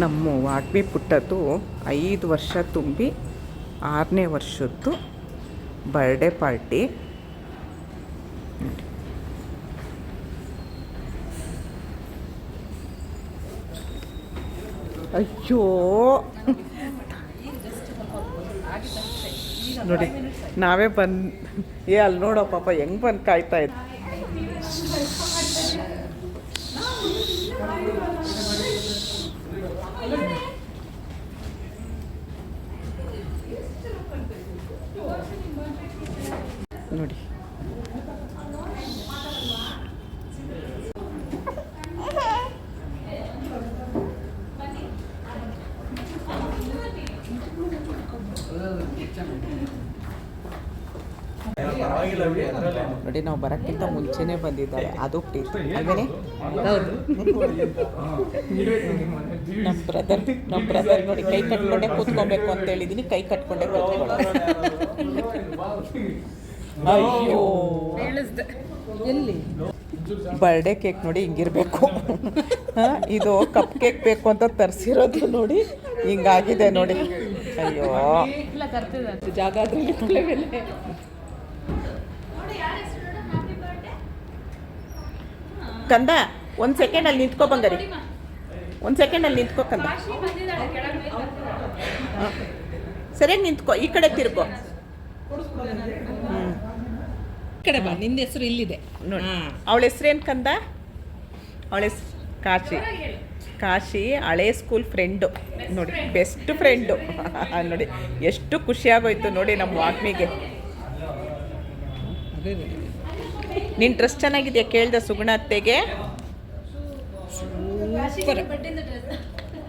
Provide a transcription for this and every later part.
ನಮ್ಮ ವಾಗ್ಮಿ ಪುಟ್ಟದ್ದು 5 ವರ್ಷ ತುಂಬಿ 6ನೇ ವರ್ಷದ್ದು ಬರ್ಡೇ ಪಾರ್ಟಿ. ಅಯ್ಯೋ ನೋಡಿ, ನಾವೇ ಅಲ್ಲಿ ನೋಡೋ ಪಾಪ ಹೆಂಗೆ ಬಂದು ಕಾಯ್ತಾ ಇದ್ದ. ನೋಡಿ ನೋಡಿ, ನಾವು ಬರೋಕ್ಕಿಂತ ಮುಂಚೆನೇ ಬಂದಿದ್ದಾರೆ. ಅದು ಪ್ರೀತಿ ಅದೇನೆ. ನಮ್ಮ ಬ್ರದರ್ ನೋಡಿ, ಕೈ ಕಟ್ಕೊಂಡೆ ಕೂತ್ಕೊಬೇಕು ಅಂತ ಹೇಳಿದೀನಿ. ಕೈ ಕಟ್ಕೊಂಡೆ ಕೂತ್ಕೊಳ್ಳೋ. ಅಯ್ಯೋ, ಎಲ್ಲಿ ಬರ್ಡೇ ಕೇಕ್ ನೋಡಿ ಹಿಂಗಿರ್ಬೇಕು. ಇದು ಕಪ್ ಕೇಕ್ ಬೇಕು ಅಂತ ತರಿಸಿರೋದು ನೋಡಿ, ಹಿಂಗಾಗಿದೆ ನೋಡಿ. ಅಯ್ಯೋ, ಜಾಗ ಕಂದ, ಒಂದು ಸೆಕೆಂಡಲ್ಲಿ ನಿಂತ್ಕೊ ಬಂಗಾರಿ, ಒಂದು ಸೆಕೆಂಡಲ್ಲಿ ನಿಂತ್ಕೊ ಕಂದ. ಸರಿಯಾಗಿ ನಿಂತ್ಕೊ, ಈ ಕಡೆ ತಿರ್ಕೊ. ಈ ಕಡೆ ಬಾ, ನಿಂದ ಹೆಸರು ಇಲ್ಲಿದೆ ನೋಡಿ. ಅವಳ ಹೆಸ್ರೇನು ಕಂದ? ಅವಳ ಹೆಸ್ರು ಕಾಶಿ. ಹಳೆ ಸ್ಕೂಲ್ ಫ್ರೆಂಡು ನೋಡಿ, ಬೆಸ್ಟ್ ಫ್ರೆಂಡು. ನೋಡಿ ಎಷ್ಟು ಖುಷಿಯಾಗೋಯ್ತು ನೋಡಿ ನಮ್ಮ ವಾಗ್ಮಿಗೆ. ನಿನ್ನ ಡ್ರೆಸ್ ಚೆನ್ನಾಗಿದೆಯಾ ಕೇಳ್ದೆ ಸುಗುಣ ಅತ್ತೆಗೆ.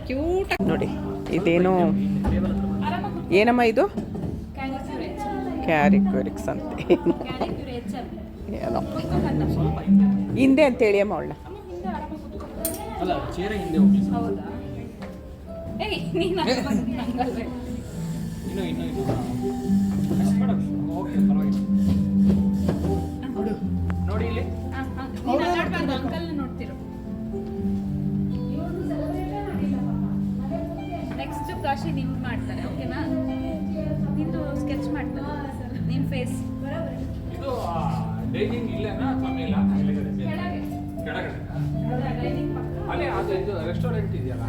ಕ್ಯೂಟ್ ನೋಡಿ. ಇದೇನು ಏನಮ್ಮ ಇದು? ಕ್ಯಾರಿಕ್ಯೂರಿಕ್ಸ್ ಅಂತ ಏನೋ ಹಿಂದೆ ಅಂತ ಹೇಳಿ ಅಮ್ಮ ಅವಳನ್ನ. ನೋಡಿ ಇಲ್ಲಿ ನೆಕ್ಸ್ಟ್ ಕಾಶಿ ನಿಮ್ಗೆ ಮಾಡ್ತಾರೆ, ಓಕೆನಾ? ನಿಂದು ಸ್ಕೆಚ್ ಮಾಡ್ತಾರೆ, ನಿನ್ನ ಫೇಸ್. ಇದು ಡೈನಿಂಗ್ ಇಲ್ಲೇನಾ ಅಥವಾ ಮೇಲ? ಕೆಳಗಡೆ ಅಲ್ಲೇ ಅದು ಇದು ರೆಸ್ಟೋರೆಂಟ್ ಇದೆಯಲ್ಲ.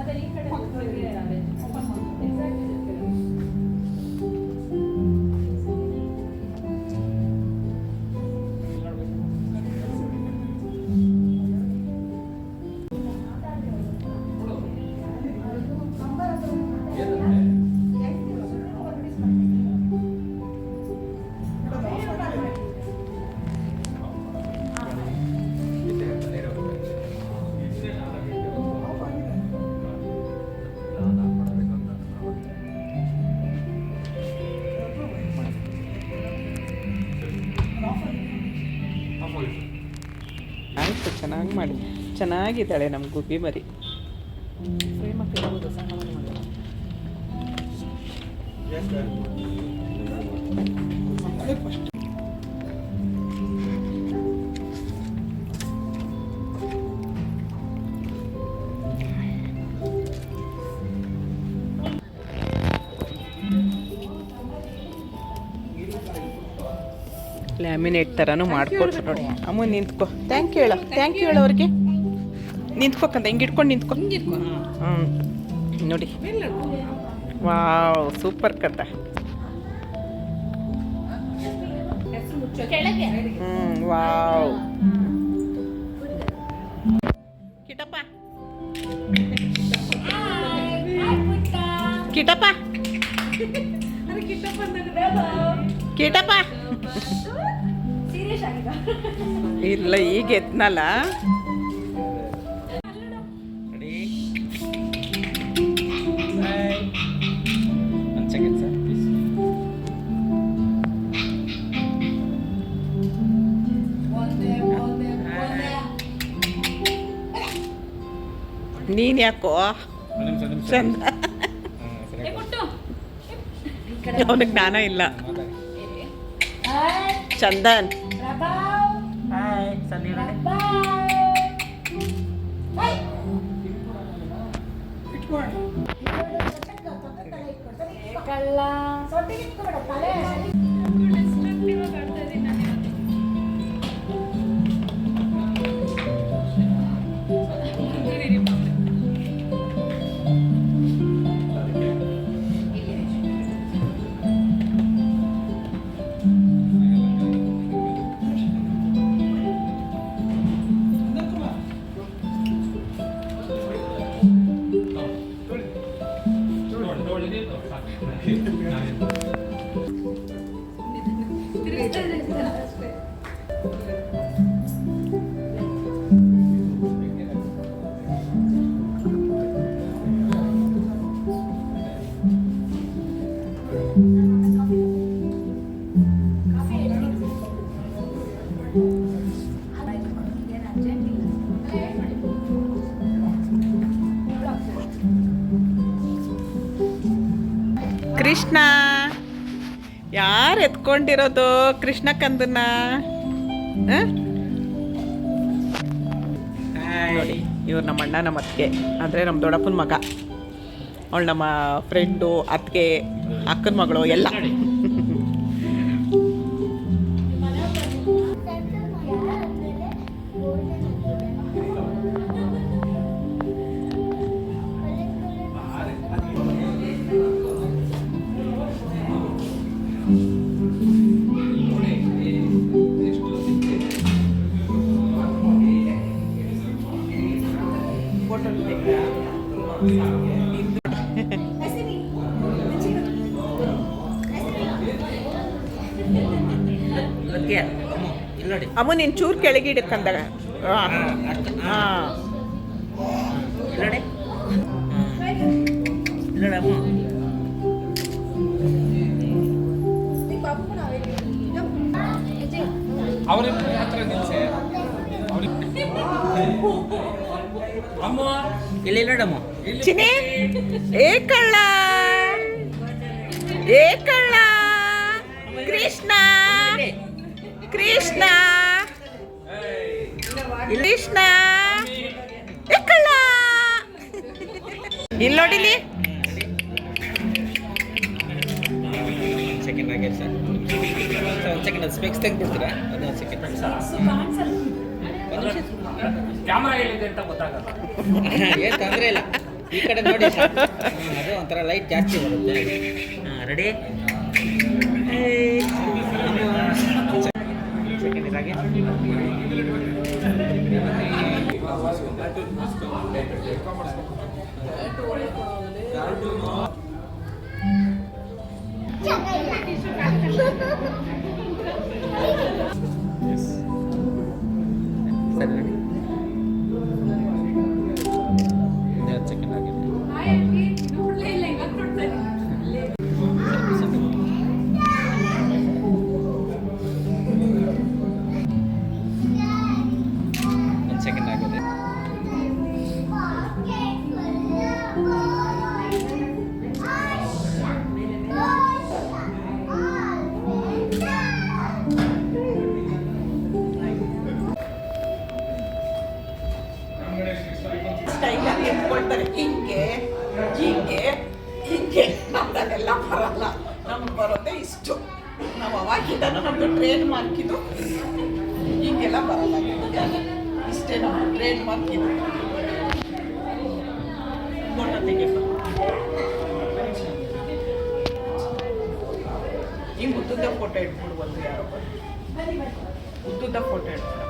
ಆಯಿತು, ಚೆನ್ನಾಗಿ ಮಾಡಿ. ಚೆನ್ನಾಗಿದ್ದಾಳೆ ನಮ್ಮ ಗುಬ್ಬಿ ಮರಿ. ಲ್ಯಾಮಿನೇಟ್ ಥರನೂ ಮಾಡ್ಕೊಡ್ತು ನೋಡಿ. ಅಮ್ಮ ನಿಂತ್ಕೊ, ಥ್ಯಾಂಕ್ ಯು ಹೇಳು ಅವ್ರಿಗೆ. ನಿಂತ್ಕೊಕಂತ ಹಿಂಗೆ ಇಟ್ಕೊಂಡು ನಿಂತ್ಕೊ. ನೋಡಿ, ವಾವ್ ಸೂಪರ್ ಕತ್ತ. ವಾವ್ ಕಿಟಪ್ಪ ಕಿಟಪ್ಪ ಕಿಟಪ್ಪ ಇಲ್ಲ, ಈಗ ಎತ್ನಲ್ಲ. ನೀನು ಯಾಕೋ ಚಂದ, ಅವನಿಗೆ ಜ್ಞಾನ ಇಲ್ಲ. ಚಂದನ್ ಇಟ್ಕೊಂಡು ಕೃಷ್ಣ ಯಾರು ಎತ್ಕೊಂಡಿರೋದು ಕೃಷ್ಣ ಕಂದನ್ನ ಆ? ನೋಡಿ ಇವ್ರು ನಮ್ಮ ಅಣ್ಣ ನಮ್ಮ ಅತ್ತಿಗೆ ಅಂದರೆ ನಮ್ಮ ದೊಡ್ಡಪ್ಪನ ಮಗ, ಅವಳು ನಮ್ಮ ಫ್ರೆಂಡು, ಅತ್ತಿಗೆ, ಅಕ್ಕನ ಮಗಳು ಎಲ್ಲ. ಅಮ್ಮ ನೀನು ಚೂರು ಕೆಳಗೆ ಇಡಕ್ಕಂದಾಗ ಹಾಂ ಅವರಿಬ್ಬರು ಹತ್ರ ನಿಲ್ಸೆ ಅಮ್ಮ ಇಲ್ಲಿ ನೋಡಮ್ಮ. ಚಿನಿ ಏ ಕಳ್ಳ ಏ ಕಳ್ಳ ಕೃಷ್ಣ ಕೃಷ್ಣ ಕೃಷ್ಣ ಏ ಕಳ್ಳ ಇಲ್ಲಿ ನೋಡಿಲಿ. ಸೆಕೆಂಡ್ ಆಗಿದೆ ಸರ್. ಒಂದು ಸೆಕೆಂಡ್ ಅದು ಸ್ಪೆಕ್ಸ್ ತೆಗೆದ್ಬಿಡ್ತೀರಾ? ಅದೊಂದು ಸೆಕೆಂಡ್. ಕ್ಯಾಮ್ರಾ ಎಲ್ಲಿದೆ ಅಂತ ಗೊತ್ತಾಗಲ್ಲ. ಏನು ತೊಂದರೆ ಇಲ್ಲ, ಈ ಕಡೆ ನೋಡಿ ಸರ್. ಅದು ಒಂಥರ ಲೈಟ್ ಜಾಸ್ತಿ ಬರುತ್ತೆ. ಹಾಂ ರೆಡಿ. ಸೆಕೆಂಡ್ ಇದಾಗೆ ಸರಿ ರೆಡಿ. ಸೆಕೆಂಡ್ ಆಗಿದೆ. ಒಂದು ಸೆಕೆಂಡ್ ಆಗಿದೆ. ಸ್ಟೈಲಾಗಿ ಎತ್ಕೊಳ್ತಾರೆ ಹಿಂಗೆ ಹಿಂಗೆ ಹಿಂಗೆ ನಮ್ಮದೆಲ್ಲ ಬರಲ್ಲ, ನಮ್ಗೆ ಬರೋದೇ ಇಷ್ಟು. ನಾವು ಅವಾಗಿಂದನೂ ನಮ್ಮದು ಟ್ರೇಡ್ ಮಾರ್ಕ್ ಇದು, ಹಿಂಗೆಲ್ಲ ಬರಲ್ಲ. ಇಷ್ಟೇ ನಮ್ಮ ಟ್ರೇಡ್ ಮಾರ್ಕ್ ಇದು. ಫೋಟೋ ತೆಗಿಬೇಕು. ಈ ಉದ್ದುದ್ದ ಫೋಟೋ ಇಟ್ಬಿಡು, ಒಂದು ಯಾರೋ ಉದ್ದುದ್ದ ಫೋಟೋ ಇಟ್ಬಿಡು.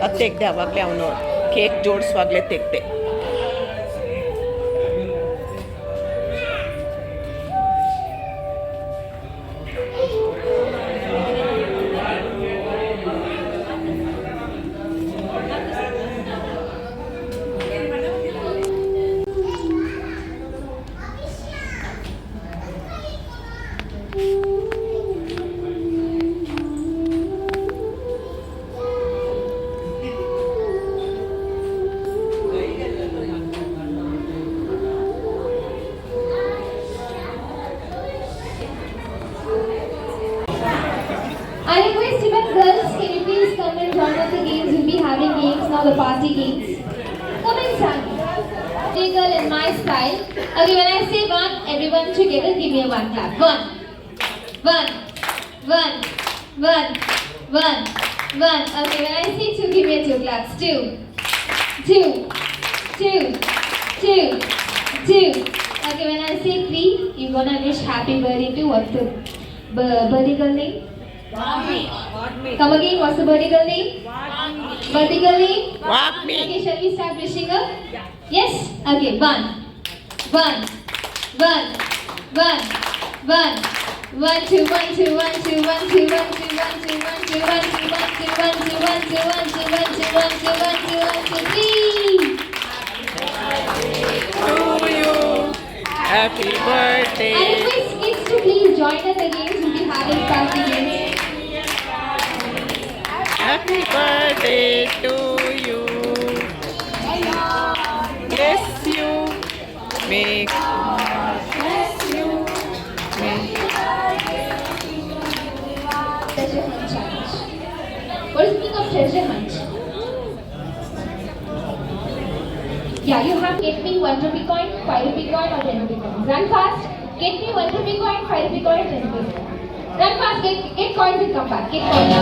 ಅದು ತೆಗ್ದೆ, ಆವಾಗಲೇ ಅವನು cake ಜೋಡಿಸುವಾಗಲೇ ತೆಗ್ದೆ. I request even girls, can you please come and join us the games? We'll be having games now, the party games. Come inside. Girl in my style. Okay, when I say one, everyone together give me a one clap. One. One. One. One. One. One. Okay, when I say two, give me a two claps. Two. Two. Two. Two. Two. Okay, when I say three, you're gonna wish happy birthday to what's the birthday girl name? Come again, what's the birthday girl name? Birthday girl name? Walk me. Okay, shall we start wishing her? Yes? Okay, one. One. one, one, one. 1 2 1 2 1 2 1 2 1 2 1 2 1 2 1 2 1 2 1 2 1 2 1 2 1 2 1 2 1 2 1 2 3. To you. Happy I birthday. request kids to please join us again. We'll be having party games. Happy birthday to you. Bless you. May bless you. May Treasure hunt challenge. What is the meaning of treasure hunt? Yeah, you have get me 1 rupee coin, 5 rupee coin, or 10 rupee coin. Run fast. Get me 1 rupee coin, 5 rupee coin, 10 rupee coin. Run fast. Get coins and come back. Get coins.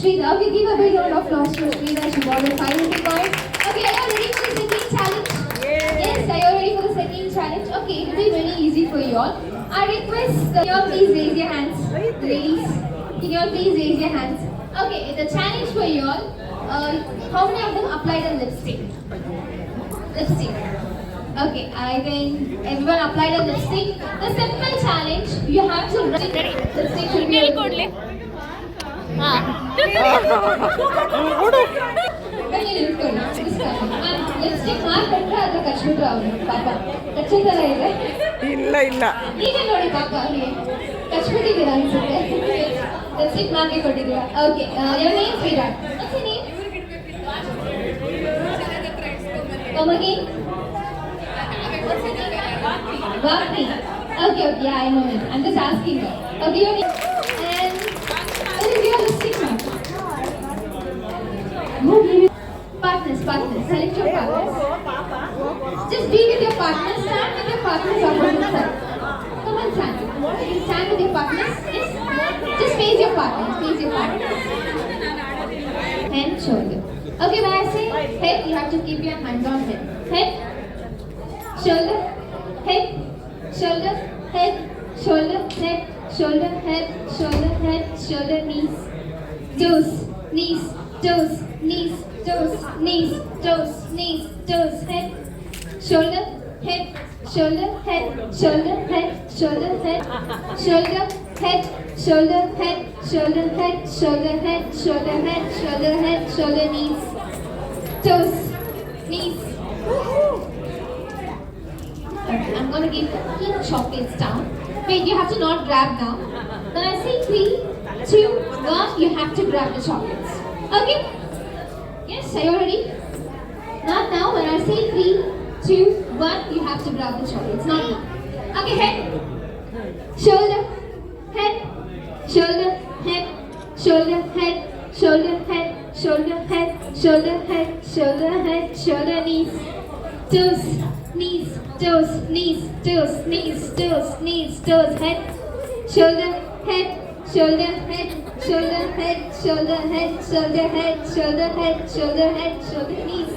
Sridhar, we give a big round of applause to Sridhar. She got a 5 rupee coin. Okay, are you ready for the second challenge? Yes, are you ready for the second challenge? Okay, it will be very easy for you all. I request you all please raise your hands. Ladies, can you all please raise your hands? Okay, the challenge for you all. How many of them applied a lipstick? Lipstick. Okay, I think everyone applied a lipstick. The simple challenge, you have to lipstick should be ಬನ್ನಿ ನಿಂತ್ಕೊಳ್ಳಿ. Lipstick ಹಾಕೊಂಡ್ರೆ ಅದ್ರ ಕಚ್ಬಿಟ್ರು ಅವನು ಪಾಪ ಕಚ್ಚೋದಲ್ಲ ಇದೆ. ಇಲ್ಲ ಇಲ್ಲ. ಈಗ ನೋಡಿ ಪಾಪ ಅವನಿಗೆ ಕಚ್ಬಿಟ್ಟಿದ್ದೀರಾ ಅನ್ಸುತ್ತೆ. ಲಿಪ್ಸ್ಟಿಕ್ ಹಾಕಿ ಕೊಟ್ಟಿದ್ದೀರಾ. Okay, your name Sridhar. What's your name? Come again. What's your name? Bhakti. Okay, yeah, I know it. I'm just asking her. Okay, your name. And what is your lipstick now? Partners. Select your partners. Just be with your partners. Stand with your partners opposite side. Come on, stand. You stand with your partners. Yes. Just face your partners. Head, shoulder. Okay, when I say head, you have to keep your hands on head. Head, shoulder, head, shoulder, head, shoulder, head, shoulder, head, shoulder, head, shoulder, knees, toes, knees, toes, knees, toes, knees, toes, knees, toes, head, shoulder, head, shoulder, head, shoulder, head, shoulder, head, shoulder, head, shoulder, head, shoulder, head, shoulder, head, shoulder, head, shoulder, head, shoulder, knees, toes, knees. Okay, I'm gonna keep chocolates down. Wait, you have to not grab now. When I say 3, 2, 1, you have to grab the chocolates. Okay? Yes, are you ready? Not now. When I say 3, 2, 1, you have to grab the chocolates. Not now. Okay, head, shoulder, head, shoulder, head, shoulder, head, shoulder, head, shoulder, head, shoulder, head, shoulder, head, shoulder, knees, toes, knees, toes, knees, toes, knees, toes, knees, toes, head, shoulder, head, shoulder, head, shoulder, head, shoulder, head, shoulder, head, shoulder, head, shoulder, head, shoulder, knees,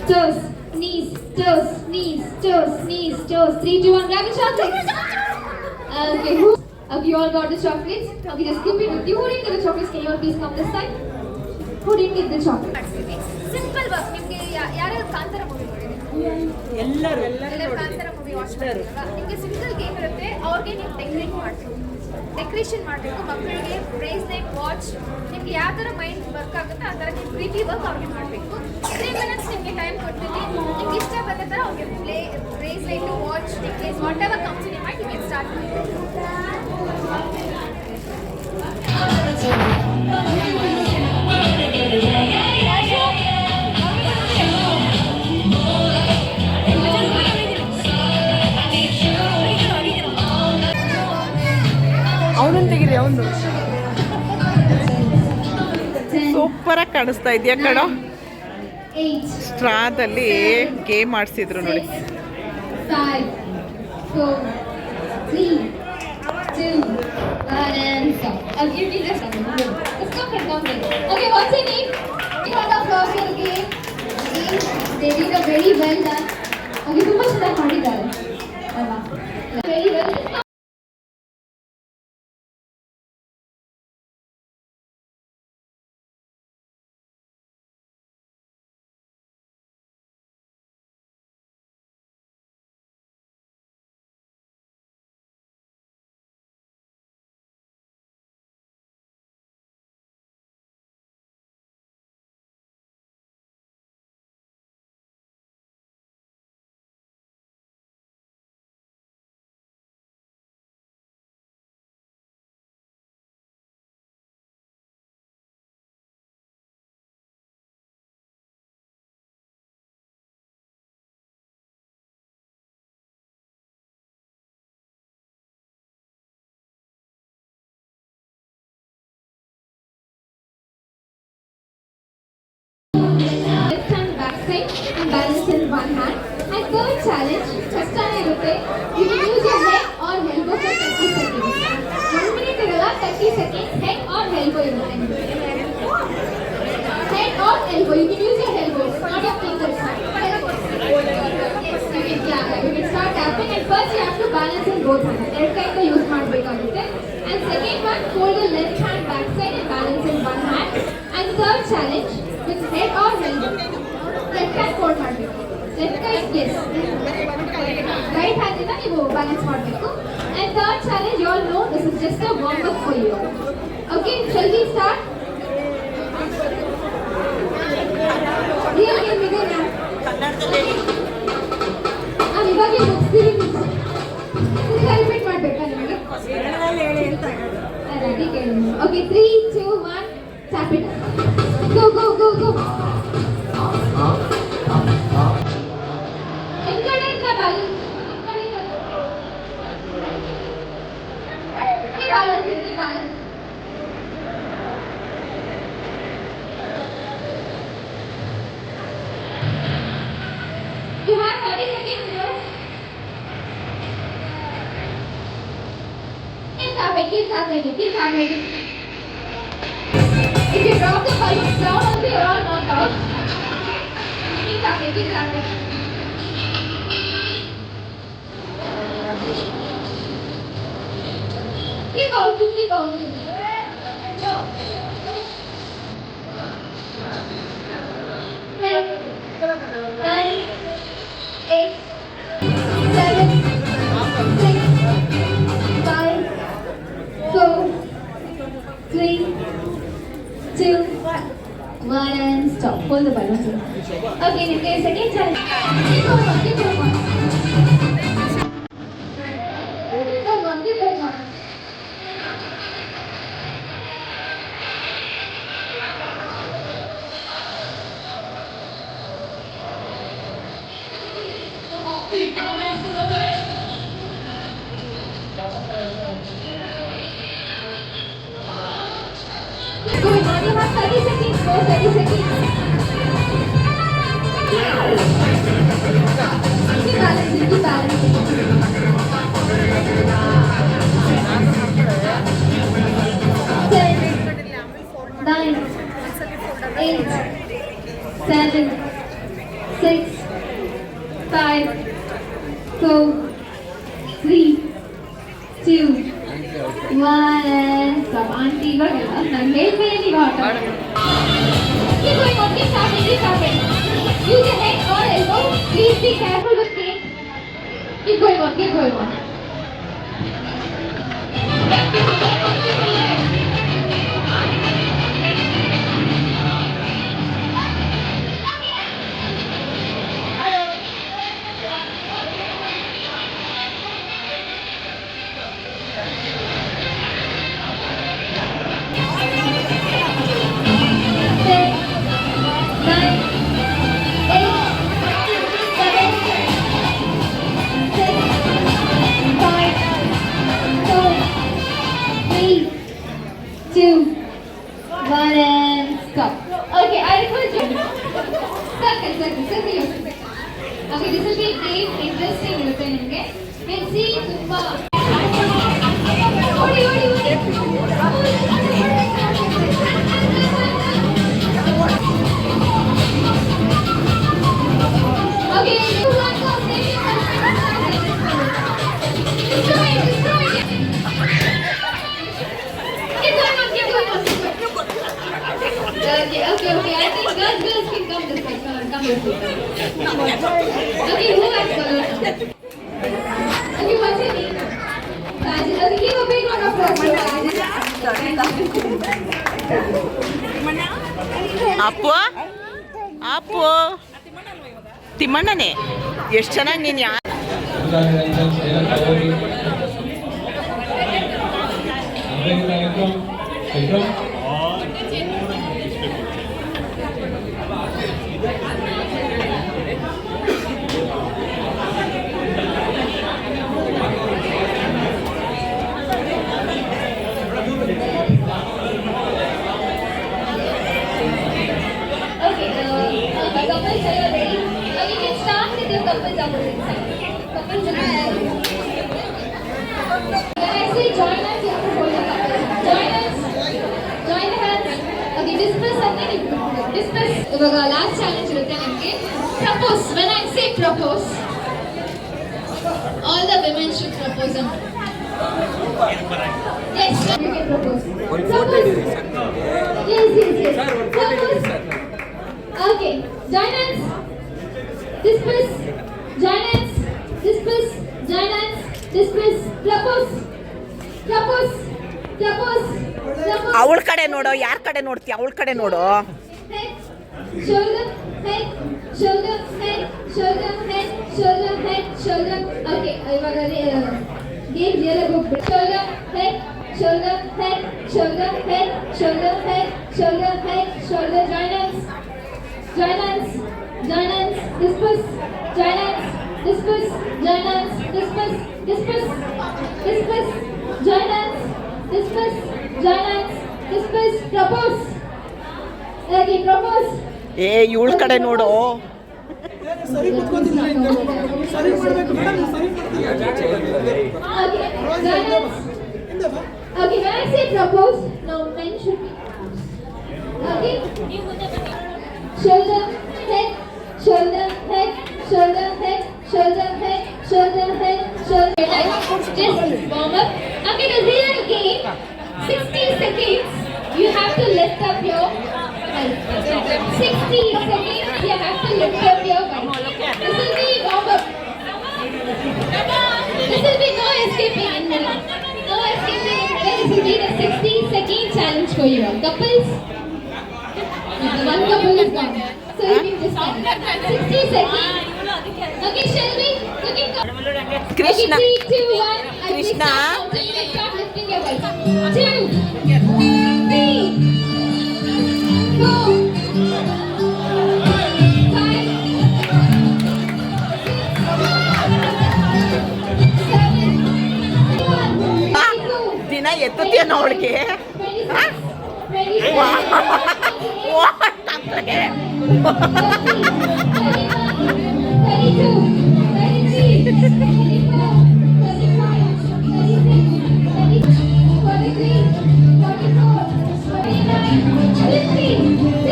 toes, knees, toes, knees, toes, knees, toes. 3, 2, 1, grab the chocolates. Okay, okay, you all got the chocolates. Okay, just keep it with you. Who didn't get the chocolates? Can you all please come this side? Who didn't get the chocolates? Simple work. ನಿಮಗೆ ಯಾರ್ಯಾರು Kantara movie ನೋಡಿದ್ದೀರಾ? ಎಲ್ಲರೂ Kantara movie watch ಮಾಡಿದ್ರಲ್ಲ, ನಿಮಗೆ simple game ಇರುತ್ತೆ. ಅವ್ರಿಗೆ ನೀವು decoration ಮಾಡಬೇಕು. ಮಕ್ಕಳಿಗೆ ಬ್ರೇಸ್ಲೆಟ್, ವಾಚ್, ನಿಮ್ಗೆ ಯಾವ ಥರ ಮೈಂಡ್ ವರ್ಕ್ ಆಗುತ್ತೆ ಆ ಥರ ನೀವು ಪ್ರೀತಿ ವರ್ಕ್ ಅವ್ರಿಗೆ ಮಾಡಬೇಕು. 3 minutes ನಿಮಗೆ ಟೈಮ್ ಕೊಡ್ತೀನಿ. ನಿಮ್ಗೆ ಇಷ್ಟ ಬಂದ ಥರ ಅವ್ರಿಗೆ bracelet, watch, necklace, what ever comes in mind, ನಿಮಗೆ ಸ್ಟಾರ್ಟ್ ಅವನನ್ನು ತೆಗೀರಿ. ಅವನು 10, ಸೂಪರಾಗಿ ಕಾಣಿಸ್ತಾ ಇದೆಯಾ ಕಣೋ. 8, ಸ್ಟ್ರಾದಲ್ಲಿ ಗೇಮ್ ಆಡಿಸಿದ್ರು ನೋಡಿ. 5, 4, 3, 2, 1, and stop. I'll give you this one. Let's stop and count it. Okay, what's your name? You got the applause for the game. They did a very well done. Okay, too much time ಮಾಡಿದ್ದಾರೆ ಅಲ್ವಾ? Very well. balance in both hands. ಎರಡು ಕೈಯಿಂದ use ಮಾಡಬೇಕಾಗುತ್ತೆ. And second one, hold the left hand back side and balance in one hand. And third challenge, with head or elbow. Left hand hold ಮಾಡಬೇಕು. Left ಕೈ yes. Right hand ಇಂದ ನೀವು balance ಮಾಡಬೇಕು. And third challenge, you all know this is just a warm up for you. Okay, shall we start? Real game ಇದೆ ma'am. ಇವಾಗ ಮುಗಿಸ್ತೀವಿ. Repeat ಮಾಡಬೇಕಾ ನಿಮಗೆ? Ready ಕೇಳಿ. Okay 3 2 1 tap it. Go go go go. ಎಂಕಡೆಯಿಂದ ball. ಈ ball. You have 30 seconds more. Keep tapping, keep tapping, keep tapping. If you drop the balloons down, also you're all knocked out. Keep tapping, keep tapping. Keep going, keep going. Nine, 8, 7, 6, 5, 4, 3, 2, 1 and stop. Hold the balloons. Okay, okay, second challenge. Keep going on, keep going on. Keep going on, keep going on. Going on, you have 30 seconds more, 30 seconds. Keep balancing, keep balancing. 10, 9, 8, 7, 6, 5, 4, 3, 2, 1 and stop. Auntie, ಇವಾಗೆಲ್ಲ ನಾನು ಹೇಳ್ಮೇಲೆ ನೀವು ಆಟ ಆಡಿ. Keep going on, keep tapping, keep tapping. Use your head or elbow. Please be careful with cane. Keep going on, keep going on. Two, one and stop. Okay, I request you. Circle. Okay, this will be great, interesting routine. Okay, we'll see Tumba. Odi. Okay, you want to take it. Destroy it. Keep going on. Okay. I think girls can come this way. Come this way. Okay, who has color? Okay, what's your name? Rajit. Okay, give a big round of applause. Appu ತಿಮ್ಮಣ್ಣನೇ ಎಷ್ಟು ಚೆನ್ನಾಗಿ ನೀನು ಯಾ Couples, are you ready? You can start with your couples opposite side. Couples in the middle. When I say join us, you have to hold the couples. Join us. Join the hands. Okay, disperse and then disperse. ಇವಾಗ last challenge ಇರುತ್ತೆ ನಿಮಗೆ. Propose. When I say propose, all the women should propose on. Yes, sir. You can propose. ಒಂದು photo ಇದೆ sir Yes. Sir ಒಂದು photo ಇದೆ Propose. Sir Okay. Join us. Disperse. Join us. Disperse. Join us. Disperse. Propose. Propose. Propose. Propose. ಅವಳ ಕಡೆ ನೋಡು, ಯಾರ ಕಡೆ ನೋಡ್ತೀಯ? ಅವಳ ಕಡೆ ನೋಡು. Head, shoulder, head, shoulder, head, shoulder, head, shoulder, head, shoulder. Okay, ಇವಾಗ ಗೇಮ್ ರಿಯಲ್ ಆಗಿ ಹೋಗ್ಬಿಟ್ಟು shoulder, head, shoulder, head, shoulder, head, shoulder, head, shoulder, head, shoulder. Join us, join us, join us. Disperse, join us, disperse, join us, disperse, disperse, disperse. Join us, disperse, join us, disperse. Propose. Okay, propose. ಏ ಇವಳ ಕಡೆ ನೋಡು. Okay, join us. Okay, when I say propose, now men should be. Okay. Shoulder, head, shoulder, head, shoulder, head, shoulder, head, shoulder, head, shoulder. Just warm up. Okay, the real game. 60 seconds. You have to lift up your head. 60 seconds. You have to lift up your head. This will be warm up. This will be no escaping in middle. No escaping in middle. This will be the 60-second challenge for you. Couples. One couple is gone. So you can disconnect. 60 seconds. Okay, shall we? Okay, Krishna. Okay, 3, 2, 1. And we Krishna. start counting. Let's start lifting your voice. 2, 3, 4, 5, 6, 7, 8, 22, ದಿನ ಎತ್ತುತ್ತೀಯನೋ ಅವಳಿಗೆ? 23,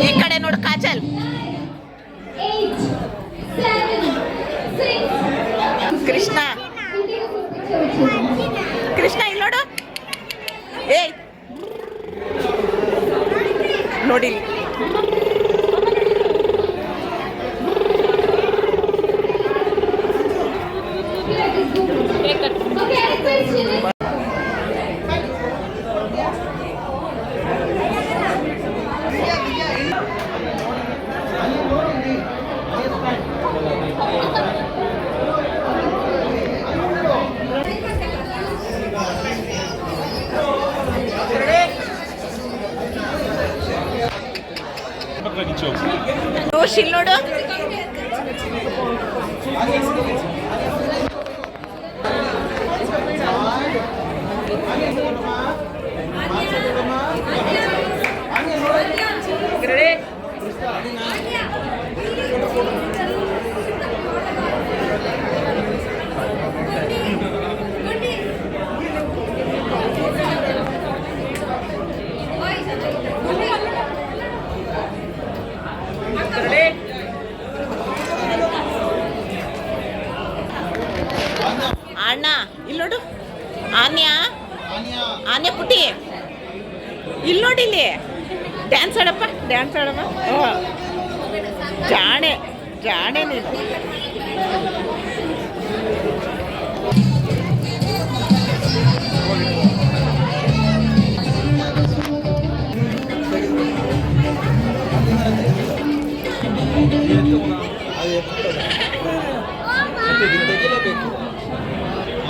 ಈ ಕಡೆ ನೋಡು ಕಾಜಲ್. ಕೃಷ್ಣ, ಕೃಷ್ಣ ಇಲ್ಲಿ ನೋಡು. ಏಯ್ ನೋಡಿ. ಇಲ್ಲಿ ನೋಡು. ಅಣ್ಣ ಇಲ್ಲಿ ನೋಡು. ಆನ್ಯಾ, ಆನ್ಯಾ ಪುಟ್ಟಿ ಇಲ್ಲಿ ನೋಡಿ. ಇಲ್ಲಿ ಡ್ಯಾನ್ಸ್ ಆಡಪ್ಪ, ಡ್ಯಾನ್ಸ್ ಆಡಮ್ಮ. ಜಾಣೆ ಜಾಣೆ ನೀನು.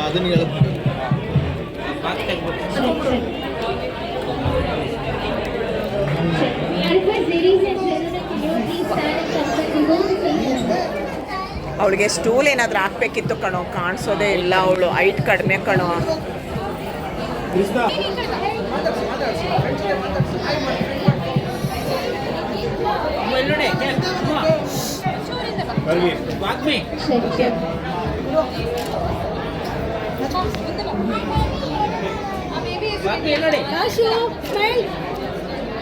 ಅದನ್ನು ಹೇಳಬೇಕು. ಅವಳಿಗೆ ಸ್ಟೂಲ್ ಏನಾದರೂ ಹಾಕ್ಬೇಕಿತ್ತು ಕಣೋ, ಕಾಣಿಸೋದೇ ಇಲ್ಲ. ಅವಳು ಹೈಟ್ ಕಡಿಮೆ ಕಣೋ.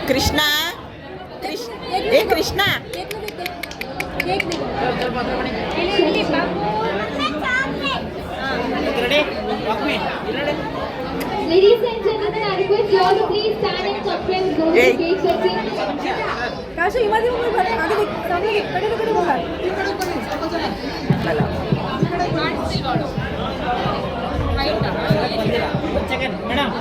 ಕೃಷ್ಣ, ಏ Krishna, request you all to please stand and come friends go to Hey. cake cutting. ಅಲ್ಲ ಒಂದು ಸೆಕೆಂಡ್ ಮೇಡಮ್.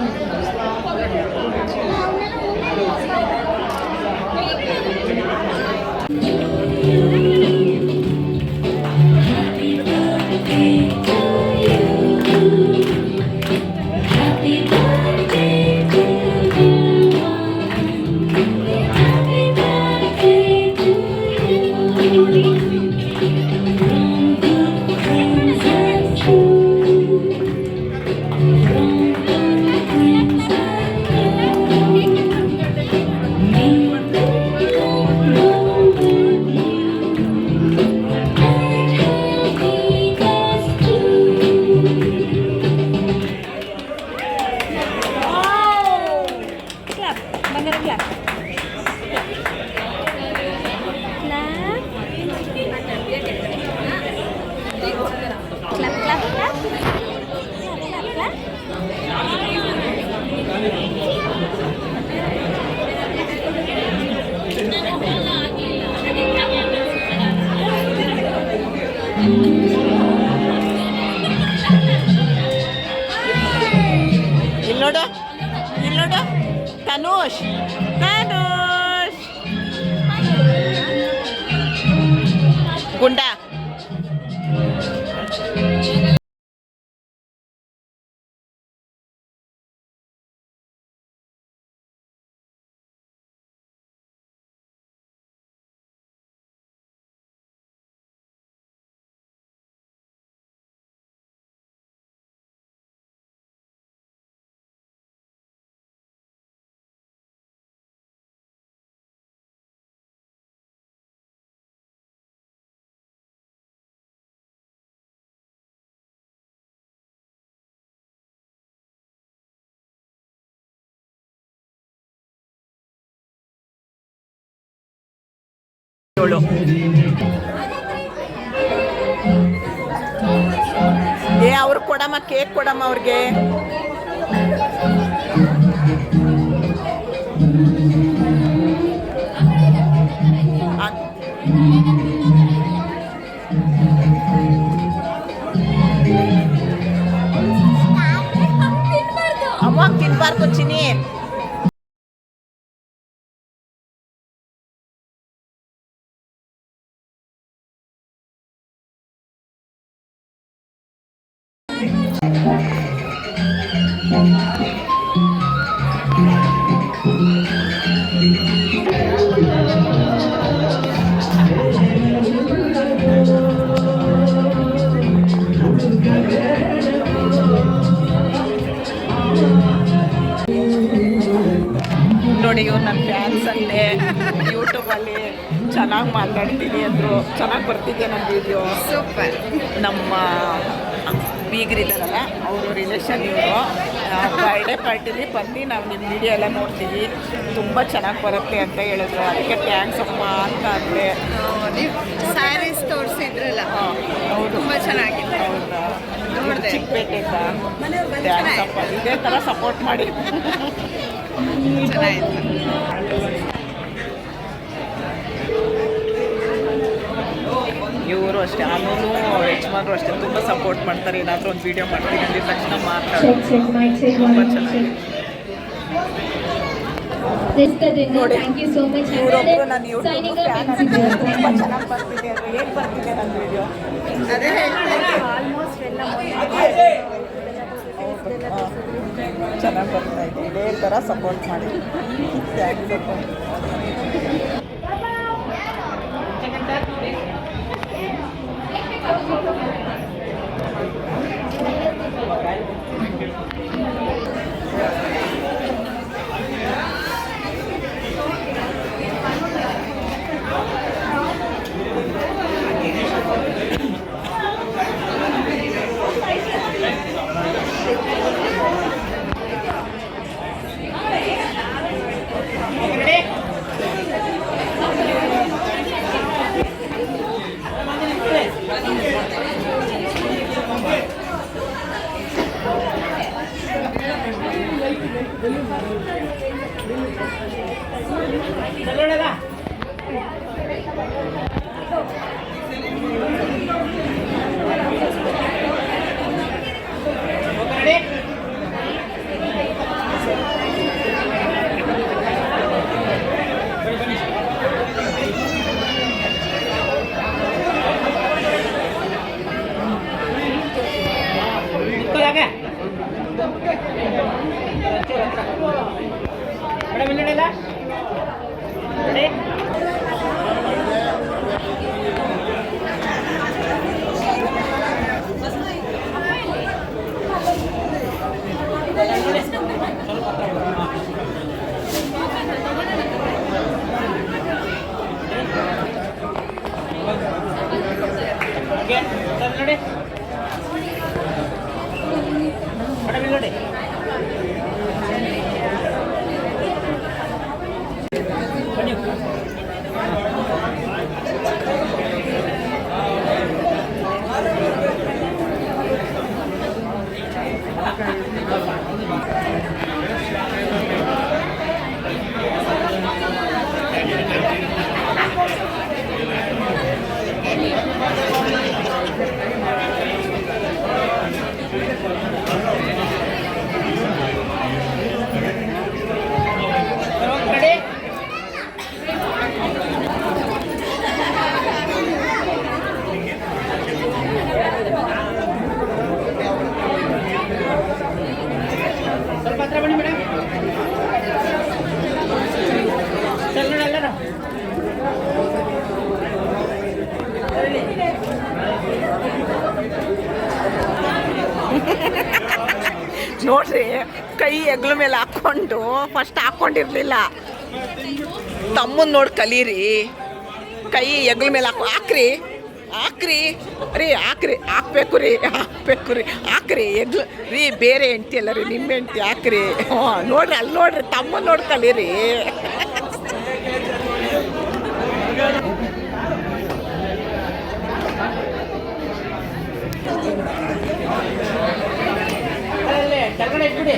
ಇಲ್ಲಿ ನೋಡು ತನುಷ್ ಗುಂಡ ಏಳು ಅವ್ರು ಕೊಡಮ್ಮ ಕೇಕ್ ಕೊಡಮ್ಮ ಅವ್ರಿಗೆ ಅಮ್ಮ ತಿನ್ಬಾರ್ದು ಚಿನಿ ನೋಡಿ ಇವ್ರು ನನ್ನ ಫ್ಯಾನ್ಸ್ ಅಂತೆ ಯೂಟ್ಯೂಬಲ್ಲಿ ಚೆನ್ನಾಗಿ ಮಾತಾಡ್ತೀನಿ ಅಂದರು ಚೆನ್ನಾಗಿ ಬರ್ತಿದ್ದೆ ನನ್ನ ವೀಡಿಯೋ ಸೂಪರ್ ನಮ್ಮ ಬೀಗರಿದ್ದಾರಲ್ಲ ಅವರು ರಿಲೇಷನ್ ಇವರು ಬರ್ಡೇ ಪಾರ್ಟಿಲಿ ಬಂದು ನಾವು ನಿಮ್ಮ ವೀಡಿಯೋ ಎಲ್ಲ ನೋಡ್ತೀವಿ ತುಂಬ ಚೆನ್ನಾಗಿ ಬರುತ್ತೆ ಅಂತ ಹೇಳಿದ್ರು ಅದಕ್ಕೆ ಥ್ಯಾಂಕ್ಸ್ ಅಮ್ಮ ಅಂತ ಅಂದರೆ ಸ್ಯಾರೀಸ್ ತೋರಿಸಿದ್ರಲ್ಲ ಹೌದು ತುಂಬ ಚೆನ್ನಾಗಿದೆ. ಹೌದಾ ನೋಡಿದೆ. ಚಿಕ್ಕಪೇಟೆಯಿಂದ ಥ್ಯಾಂಕ್ಸ್ ಅಪ್ಪ ಇದೇ ಥರ ಸಪೋರ್ಟ್ ಮಾಡಿ ಚೆನ್ನಾಗಿತ್ತು. ಇವರು ಅಷ್ಟೇ ಆಮೇಲೂ ಯಜಮಾನ್ರು ಅಷ್ಟೇ ತುಂಬ ಸಪೋರ್ಟ್ ಮಾಡ್ತಾರೆ ಏನಾದರೂ ಒಂದು ವೀಡಿಯೋ ಮಾಡ್ತೀನಿ ಅಂದಿದ ತಕ್ಷಣ ಮಾತಾಡೋದು Check, check, mic check, ತುಂಬ 1, ಚೆನ್ನಾಗಿ This the dinner. ನೋಡಿ Thank you so much. ಇವರೊಬ್ಬರು ನಾನು ಯೂಟ್ಯೂಬ್ Signing ಫ್ಯಾನ್ up. ತುಂಬ ಚೆನ್ನಾಗಿ ಬರ್ತಿದೆ ಅಂದರೆ ಹೇಗೆ ಬರ್ತಿದೆ ನನ್ನ ವೀಡಿಯೋ ಅದೇ ಹೇಳ್ತೀನಿ. ಚೆನ್ನಾಗಿ ಬರ್ತಾ ಇದೆ ಇದೇ ಥರ ಸಪೋರ್ಟ್ ಮಾಡಿ ಥ್ಯಾಂಕ್ಸ್ ಅಪ್ಪ Ready? ಮೇಡಮ್ ಇಲ್ಲಿ ನೋಡಿಲ್ಲ ರೆಡಿ ಓಕೆ ಸರ್ ನೋಡಿ ಮೇಡಮ್ ಇಲ್ಲಿ ನೋಡಿ ರೆಡಿ ಸ್ವಲ್ಪ ಹತ್ರ ಬನ್ನಿ ಮೇಡಮ್ ಸರ್ ನೋಡಿ ಎಲ್ಲರೂ ನೋಡ್ರಿ ಕೈ ಹೆಗ್ಲ ಮೇಲೆ ಹಾಕ್ಕೊಂಡು ಫಸ್ಟ್ ಹಾಕ್ಕೊಂಡಿರ್ಲಿಲ್ಲ. ತಮ್ಮನ್ ನೋಡಿ ಕಲೀರಿ. ಕೈ ಹೆಗ್ಲ ಮೇಲೆ ಹಾಕ್ರಿ ಹಾಕ್ರಿ ರೀ ಹಾಕ್ಬೇಕು ರೀ ಹಾಕ್ರಿ ಹೆಗ್ಲು ರೀ. ಬೇರೆ ಹೆಂಡ್ತಿ ಅಲ್ಲ ರೀ, ನಿಮ್ಮ ಹೆಂಡ್ತಿ ಹಾಕ್ರಿ. ನೋಡ್ರಿ ಅಲ್ಲಿ ನೋಡ್ರಿ, ತಮ್ಮನ್ ನೋಡಿ ಕಲೀರಿ. ಕೆಳಗಡೆ ಇಟ್ಬಿಡಿ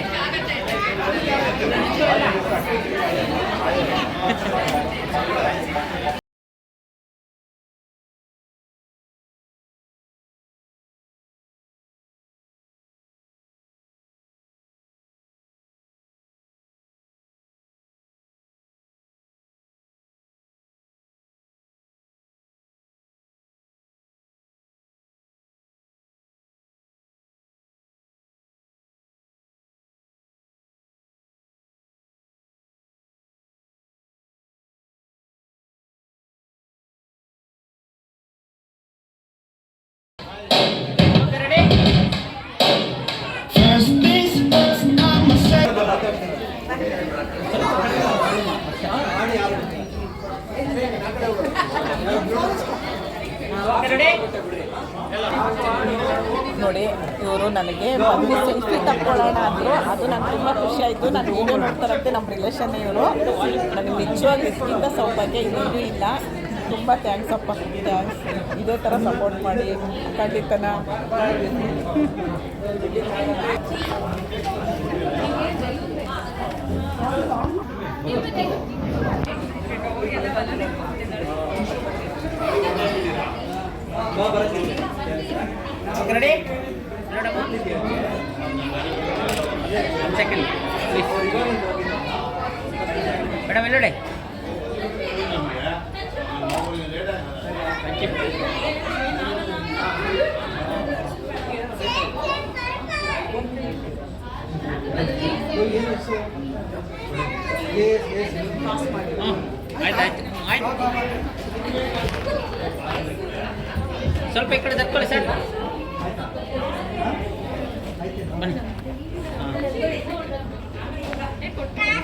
ನೋಡಿ ಇವರು ನನಗೆ ಬಂದು ಸೆಲ್ಫಿ ತಕ್ಕೊಳ್ಳೋಣ ಅಂದರು. ಅದು ನಂಗೆ ತುಂಬ ಖುಷಿ ಆಯಿತು. ನಾನು ವೀಡಿಯೋ ನೋಡ್ತಾರಂತೆ ನಮ್ಮ ರಿಲೇಷನ್ ಇವರು. ನನಗೆ ನಿಜವಾಗಿ ಇದಕ್ಕಿಂತ ಸೌಭಾಗ್ಯ ಇನ್ನೂ ಇಲ್ಲ. ತುಂಬ ಥ್ಯಾಂಕ್ಸ್ ಅಪ್ಪ, ಥ್ಯಾಂಕ್ಸ್. ಇದೇ ಥರ ಸಪೋರ್ಟ್ ಮಾಡಿ ಖಂಡಿತನ. ರೆಡಿ ನೋಡಮ್ಮ ಒಂದು ಸೆಕೆಂಡ್ ಪ್ಲೀಸ್ ಮೇಡಮ್ ಇಲ್ಲಿ ನೋಡಿ ಆಯ್ತು ಸ್ವಲ್ಪ ಈ ಕಡೆ ತಕ್ಕೊಳ್ಳಿ ಸರ್ ಬನ್ನಿ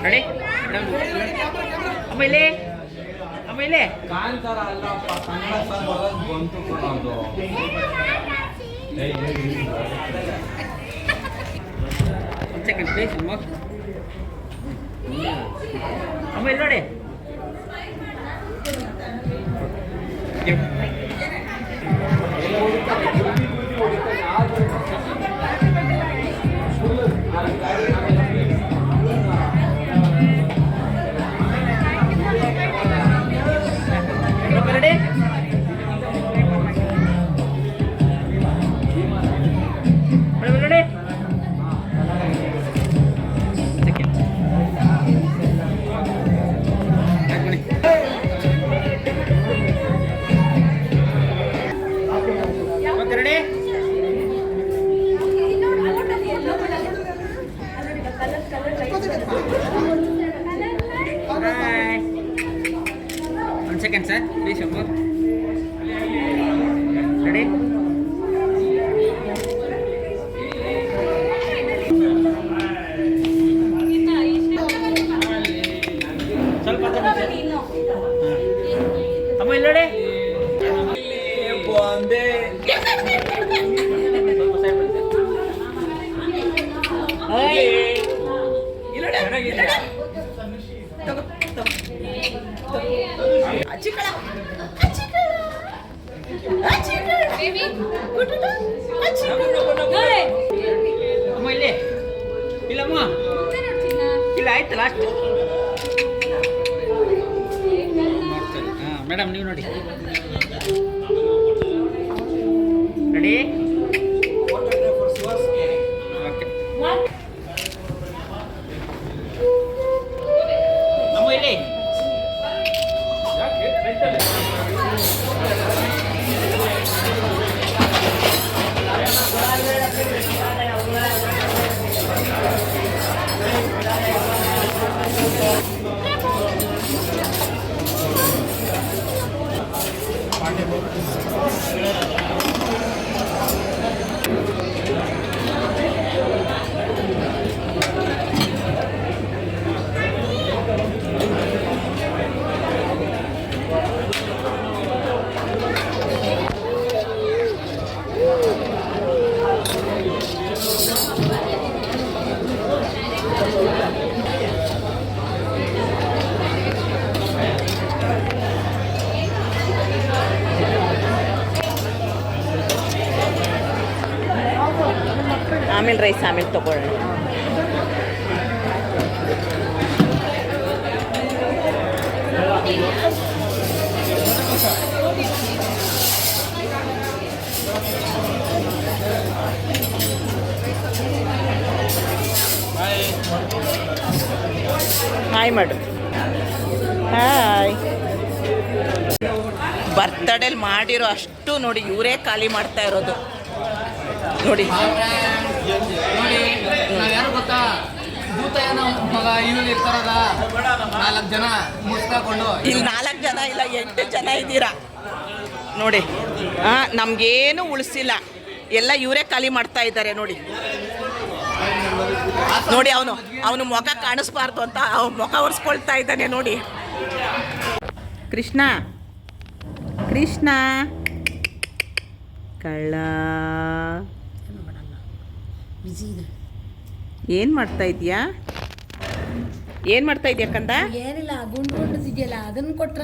ರೆಡಿ ಆಮೇಲೆ ಕಾಂತಾರ ಅಲ್ಲಪ್ಪ ಕನ್ನಡ ಸರ್ ಬರೋದು ಬಂತು ಕೊಡೋದು. ಒಂದು ಸೆಕೆಂಡ್ ಪ್ಲೀಸ್ ಆಮೇಲೆ ನೋಡಿ ರೆಡಿ ಶಂಕರ್ ರೆಡಿ ಸ್ವಲ್ಪ ಅಮ್ಮ ಇಲ್ಲಿ ನೋಡಿ ಬಂದೆ ಚೆನ್ನಾಗಿಲ್ಲ ಅಮ್ಮ ಇಲ್ಲಿ ಇಲ್ಲಮ್ಮ ಇಲ್ಲ ಆಯ್ತು ಲಾಸ್ಟ್ ಹಾಂ ಮೇಡಮ್ ನೀವು ನೋಡಿ ರೆಡಿ ಓಕೆ ಅಮ್ಮ ಇಲ್ಲಿ ಆಮೇಲೆ ರೈಸ್ ಆಮೇಲೆ ತಗೊಳ್ಳೋಣ. ಹಾಯ್ ಮಾಡು. ಹಾಯ್. ಬರ್ತಡೇಲಿ ಮಾಡಿರೋ ಅಷ್ಟು ನೋಡಿ ಇವರೇ ಖಾಲಿ ಮಾಡ್ತಾ ಇರೋದು ನೋಡಿ. ನೋಡಿ ನಾವ್ ಯಾರು ಗೊತ್ತಾ ಭೂತ ಏನೋ ಮಗ ಇಲ್ಲಿ ಇರ್ತಾರದ 4 ಜನ ಮುಸ್ತಾಕೊಂಡು ಇಲ್ಲಿ 4 ಜನ ಇಲ್ಲ 8 ಜನ ಇದ್ದೀರಾ ನೋಡಿ. ನಮಗೇನು ಉಳಿಸಿಲ್ಲ, ಎಲ್ಲ ಇವರೇ ಖಾಲಿ ಮಾಡ್ತಾ ಇದ್ದಾರೆ ನೋಡಿ. ನೋಡಿ ಅವನು ಮುಖ ಕಾಣಿಸ್ಬಾರ್ದು ಅಂತ ಮುಖ ಒರೆಸ್ಕೊಳ್ತಾ ಇದ್ದಾನೆ ನೋಡಿ. ಕೃಷ್ಣ ಕೃಷ್ಣ ಕಳ್ಳ ಏನು ಮಾಡ್ತಾ ಇದೀಯಾ ಕಂದ? ಏನಿಲ್ಲ ಗುಂಡು ಇದೆಯಲ್ಲ ಅದನ್ನ ಕೊಟ್ರೆ